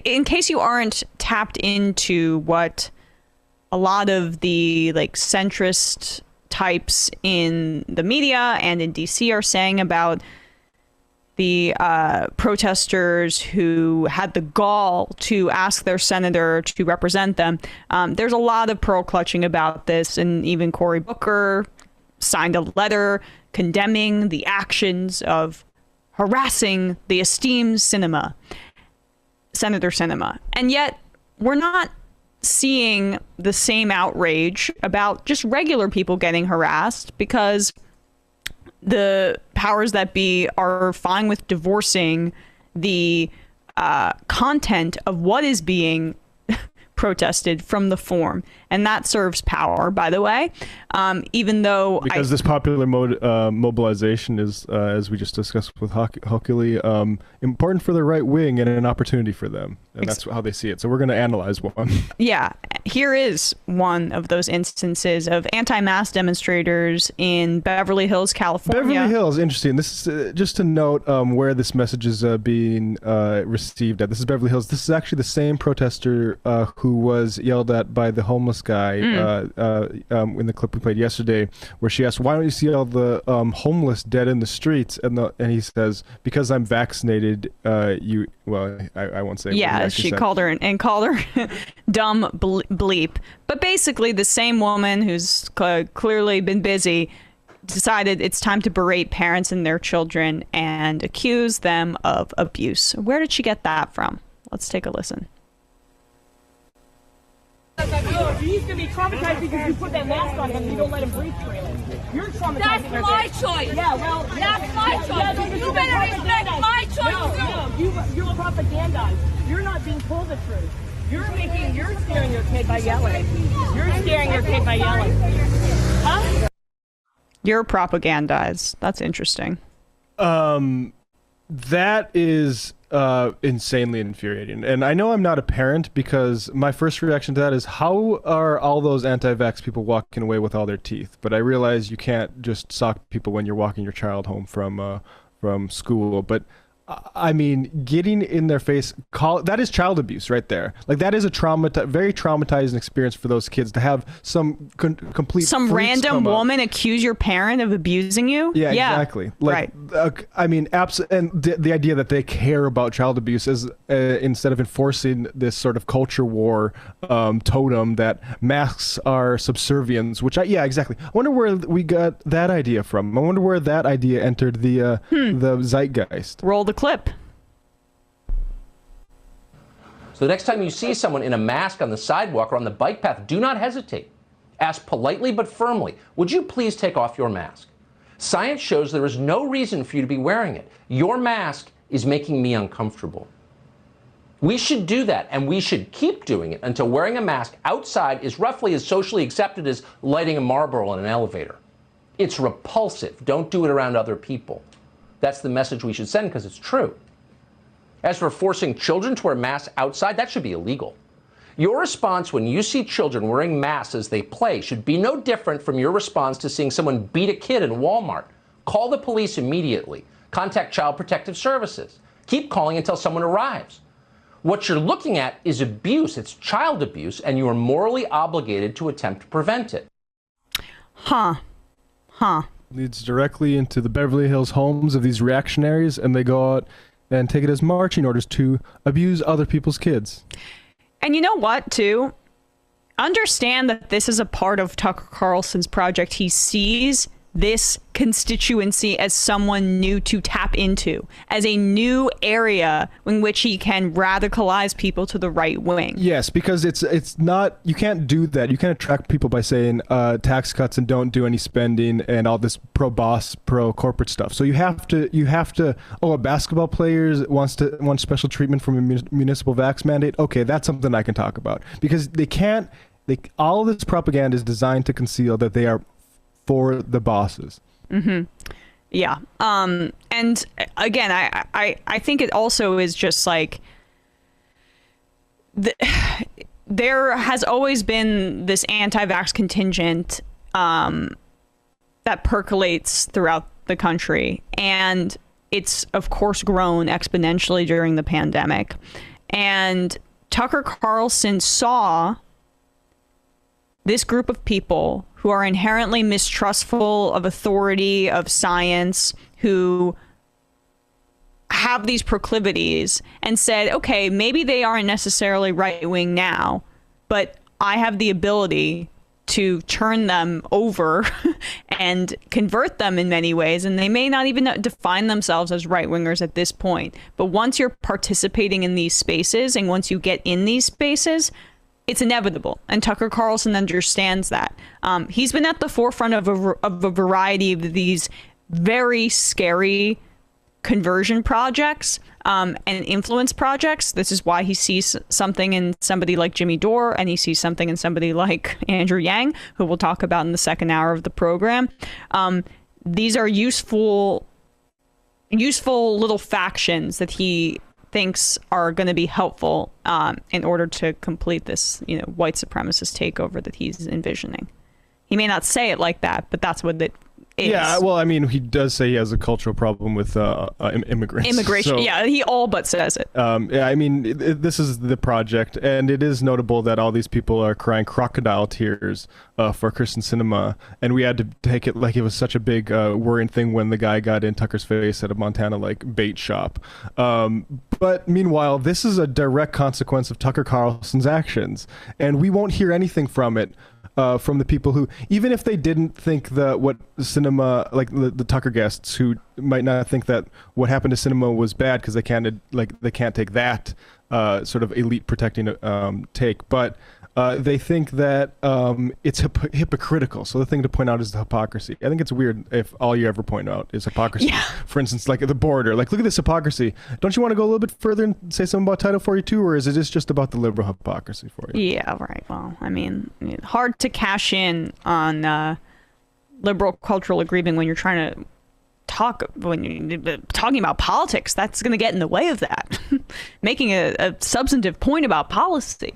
in case you aren't tapped into what a lot of the like centrist types in the media and in DC are saying about the protesters who had the gall to ask their senator to represent them. There's a lot of pearl clutching about this, and even Cory Booker signed a letter condemning the actions of harassing the esteemed Sinema, Senator Sinema. And yet we're not seeing the same outrage about just regular people getting harassed, because the powers that be are fine with divorcing the content of what is being protested from the form, and that serves power, by the way. Even though because this popular mobilization is, as we just discussed with Hockley, important for the right wing and an opportunity for them, and that's how they see it. So we're going to analyze one. Yeah, here is one of those instances of anti-mask demonstrators in Beverly Hills, California. Beverly Hills, interesting. This is just to note where this message is being received at. This is Beverly Hills. This is actually the same protester who was yelled at by the homeless guy in the clip we played yesterday, where she asked, "Why don't you see all the homeless dead in the streets?" And he says, "Because I'm vaccinated." I won't say. Yeah, she called her dumb bleep. But basically, the same woman who's clearly been busy decided it's time to berate parents and their children and accuse them of abuse. Where did she get that from? Let's take a listen. He's gonna be traumatized because you put that mask on him and you don't let him breathe freely. You're traumatized. That's my choice. Yeah, well, that's my choice. You better respect my choice too. You're propagandized. You're not being told the truth. You're scaring your kid by yelling. You're scaring your kid by yelling. Huh? You're propagandized. That's interesting. That is insanely infuriating. And I know I'm not a parent, because my first reaction to that is, how are all those anti-vax people walking away with all their teeth? But I realize you can't just sock people when you're walking your child home from school. But I mean, getting in their face, that is child abuse right there. Like, that is a very traumatizing experience for those kids to have some some random woman accuse your parent of abusing you. Yeah, exactly. Like, right. I mean, and the idea that they care about child abuse is instead of enforcing this sort of culture war totem that masks are subservience, which exactly. I wonder where we got that idea from. I wonder where that idea entered the zeitgeist. Roll the clip. So the next time you see someone in a mask on the sidewalk or on the bike path, do not hesitate. Ask politely but firmly, "Would you please take off your mask? Science shows there is no reason for you to be wearing it. Your mask is making me uncomfortable." We should do that, and we should keep doing it until wearing a mask outside is roughly as socially accepted as lighting a Marlboro in an elevator. It's repulsive. Don't do it around other people. That's the message we should send, because it's true. As for forcing children to wear masks outside, that should be illegal. Your response when you see children wearing masks as they play should be no different from your response to seeing someone beat a kid in Walmart. Call the police immediately. Contact Child Protective Services. Keep calling until someone arrives. What you're looking at is abuse. It's child abuse, and you are morally obligated to attempt to prevent it. Leads directly into the Beverly Hills homes of these reactionaries, and they go out and take it as marching orders to abuse other people's kids. And you know what, too? Understand that this is a part of Tucker Carlson's project. He sees this constituency as someone new to tap into, as a new area in which he can radicalize people to the right wing. Yes, because it's not, you can't do that. You can't attract people by saying tax cuts and don't do any spending and all this pro-boss, pro-corporate stuff. So you have to, a basketball player wants special treatment from a municipal vax mandate. Okay, that's something I can talk about, because all of this propaganda is designed to conceal that they are for the bosses. Mm-hmm. Yeah. And again, I think it also is just like there has always been this anti-vax contingent that percolates throughout the country, and it's of course grown exponentially during the pandemic. And Tucker Carlson saw this group of people who are inherently mistrustful of authority, of science, who have these proclivities, and said, okay, maybe they aren't necessarily right-wing now, but I have the ability to turn them over and convert them in many ways. And they may not even define themselves as right-wingers at this point. But once you're participating in these spaces and once you get in these spaces, it's inevitable. And Tucker Carlson understands that. He's been at the forefront of a variety of these very scary conversion projects and influence projects. This is why he sees something in somebody like Jimmy Dore, and he sees something in somebody like Andrew Yang, who we'll talk about in the second hour of the program. These are useful little factions that he thinks are going to be helpful in order to complete this, white supremacist takeover that he's envisioning. He may not say it like that, but that's what it is. Yeah, well, I mean, he does say he has a cultural problem with immigrants. Immigration, so, yeah, he all but says it. Yeah, I mean, this is the project, and it is notable that all these people are crying crocodile tears for Kristen Sinema, and we had to take it like it was such a big worrying thing when the guy got in Tucker's face at a Montana bait shop. But meanwhile, this is a direct consequence of Tucker Carlson's actions, and we won't hear anything from it. From the people who, even if they didn't think what Sinema, like the Tucker guests, who might not think that what happened to Sinema was bad because they can't take that sort of elite protecting take, but they think that it's hypocritical. So the thing to point out is the hypocrisy. I think it's weird if all you ever point out is hypocrisy. Yeah. For instance, like at the border, look at this hypocrisy. Don't you want to go a little bit further and say something about Title 42, or is it just about the liberal hypocrisy for you? Yeah, right. Well, I mean, hard to cash in on liberal cultural agreement when you're trying to talking about politics. That's going to get in the way of that. Making a substantive point about policy.